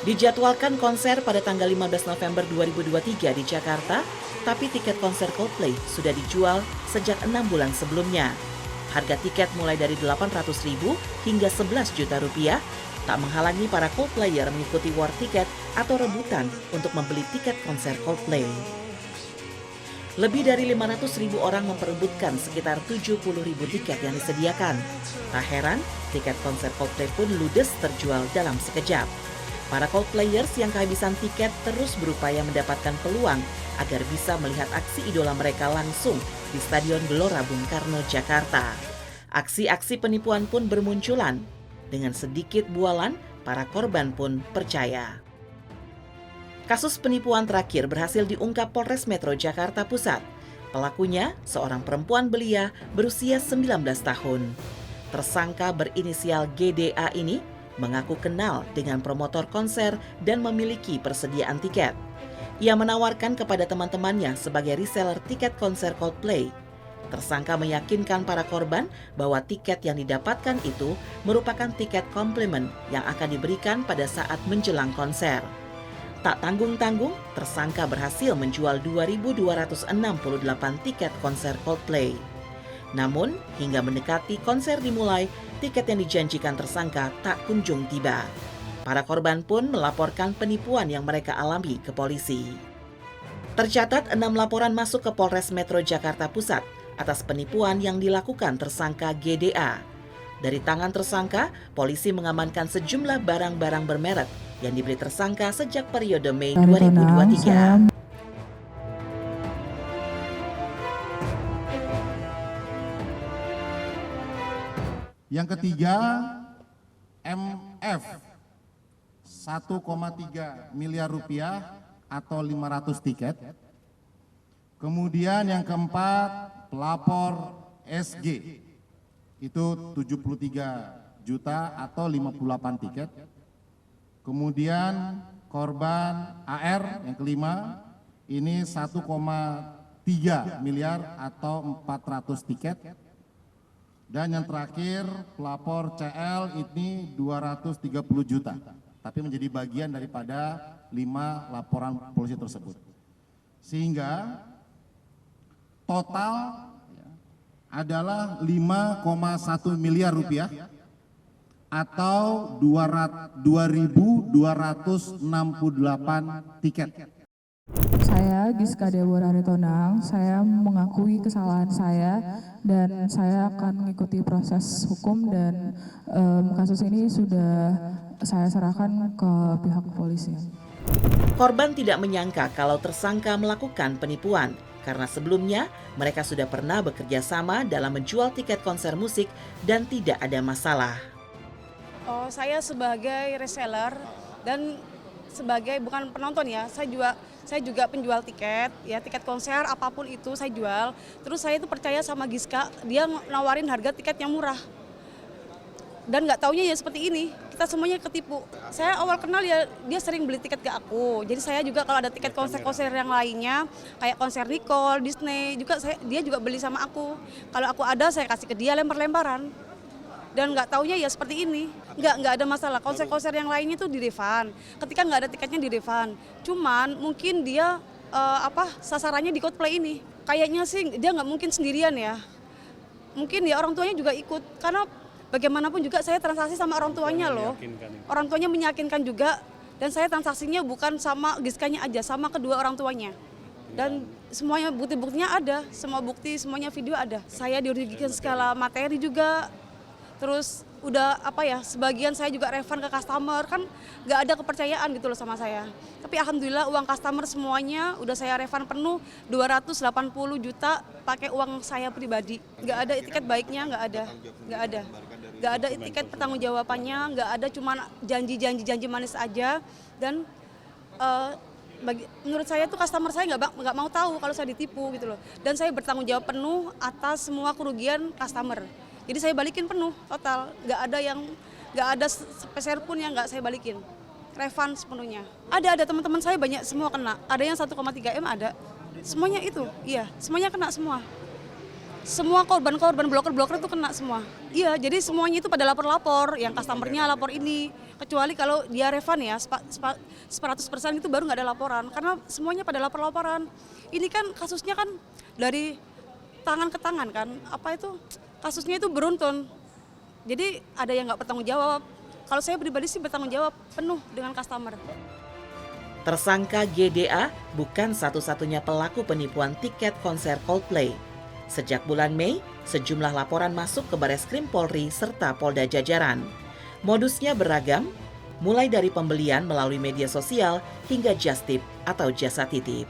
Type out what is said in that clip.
Dijadwalkan konser pada tanggal 15 November 2023 di Jakarta, tapi tiket konser Coldplay sudah dijual sejak 6 bulan sebelumnya. Harga tiket mulai dari 800.000 hingga 11 juta rupiah, tak menghalangi para Coldplayer mengikuti war tiket atau rebutan untuk membeli tiket konser Coldplay. Lebih dari 500.000 orang memperebutkan sekitar 70.000 tiket yang disediakan. Tak heran, tiket konser Coldplay pun ludes terjual dalam sekejap. Para Coldplayers yang kehabisan tiket terus berupaya mendapatkan peluang agar bisa melihat aksi idola mereka langsung di Stadion Gelora Bung Karno, Jakarta. Aksi-aksi penipuan pun bermunculan. Dengan sedikit bualan, para korban pun percaya. Kasus penipuan terakhir berhasil diungkap Polres Metro Jakarta Pusat. Pelakunya, seorang perempuan belia berusia 19 tahun. Tersangka berinisial GDA ini mengaku kenal dengan promotor konser dan memiliki persediaan tiket. Ia menawarkan kepada teman-temannya sebagai reseller tiket konser Coldplay. Tersangka meyakinkan para korban bahwa tiket yang didapatkan itu merupakan tiket komplimen yang akan diberikan pada saat menjelang konser. Tak tanggung-tanggung, tersangka berhasil menjual 2.268 tiket konser Coldplay. Namun, hingga mendekati konser dimulai, tiket yang dijanjikan tersangka tak kunjung tiba. Para korban pun melaporkan penipuan yang mereka alami ke polisi. Tercatat 6 laporan masuk ke Polres Metro Jakarta Pusat atas penipuan yang dilakukan tersangka GDA. Dari tangan tersangka, polisi mengamankan sejumlah barang-barang bermerek yang dibeli tersangka sejak periode Mei 2023. Yang ketiga, MF 1,3 miliar rupiah atau 500 tiket. Kemudian yang keempat, pelapor SG itu 73 juta atau 58 tiket. Kemudian korban AR yang kelima ini 1,3 miliar atau 400 tiket. Dan yang terakhir pelapor CL ini 230 juta, tapi menjadi bagian daripada 5 laporan polisi tersebut. Sehingga total adalah 5,1 miliar rupiah atau 2.268 tiket. Saya Giska Deborah Aritonang, saya mengakui kesalahan saya dan saya akan mengikuti proses hukum dan kasus ini sudah saya serahkan ke pihak kepolisian. Korban tidak menyangka kalau tersangka melakukan penipuan karena sebelumnya mereka sudah pernah bekerja sama dalam menjual tiket konser musik dan tidak ada masalah. Oh, saya sebagai reseller dan sebagai bukan penonton ya, saya juga penjual tiket, ya tiket konser apapun itu saya jual. Terus saya itu percaya sama Giska, dia nawarin harga tiket yang murah. Dan nggak taunya ya seperti ini, kita semuanya ketipu. Saya awal kenal ya dia sering beli tiket ke aku. Jadi saya juga kalau ada tiket konser-konser yang lainnya, kayak konser Nicole, Disney, juga dia juga beli sama aku. Kalau aku ada saya kasih ke dia lempar-lemparan. Dan nggak taunya ya seperti ini, nggak ada masalah. Konser-konser yang lainnya tuh di-refund. Ketika nggak ada tiketnya di-refund. Cuman mungkin dia sasarannya di Coldplay ini. Kayaknya sih dia nggak mungkin sendirian ya. Mungkin ya orang tuanya juga ikut. Karena bagaimanapun juga saya transaksi sama orang tuanya loh. Orang tuanya meyakinkan juga. Dan saya transaksinya bukan sama Giskanya aja, sama kedua orang tuanya. Dan semuanya bukti-buktinya ada, semua bukti, semuanya video ada. Saya dirugikan segala materi juga. Terus udah sebagian saya juga refund ke customer, kan nggak ada kepercayaan gitu loh sama saya. Tapi alhamdulillah uang customer semuanya udah saya refund penuh 280 juta pakai uang saya pribadi. Nggak ada etiket baiknya, nggak ada etiket pertanggungjawabannya, nggak ada, cuma janji manis aja. Dan menurut saya tuh customer saya nggak mau tahu kalau saya ditipu gitu loh. Dan saya bertanggung jawab penuh atas semua kerugian customer. Jadi saya balikin penuh total, nggak ada sepeser pun yang nggak saya balikin, refund sepenuhnya. Ada teman-teman saya banyak semua kena, ada yang 1,3 M ada, semuanya itu, iya semuanya kena semua. semua korban-korban bloker-bloker itu kena semua. Iya, jadi semuanya itu pada lapor-lapor, yang customernya lapor ini. Kecuali kalau dia refund ya, 100% itu baru nggak ada laporan. Karena semuanya pada lapor-laporan. Ini kan kasusnya kan dari tangan ke tangan kan, kasusnya itu beruntun. Jadi ada yang nggak bertanggung jawab. Kalau saya pribadi sih bertanggung jawab penuh dengan customer. Tersangka GDA bukan satu-satunya pelaku penipuan tiket konser Coldplay. Sejak bulan Mei, sejumlah laporan masuk ke Bareskrim Polri serta Polda jajaran. Modusnya beragam, mulai dari pembelian melalui media sosial hingga just tip atau jasa titip.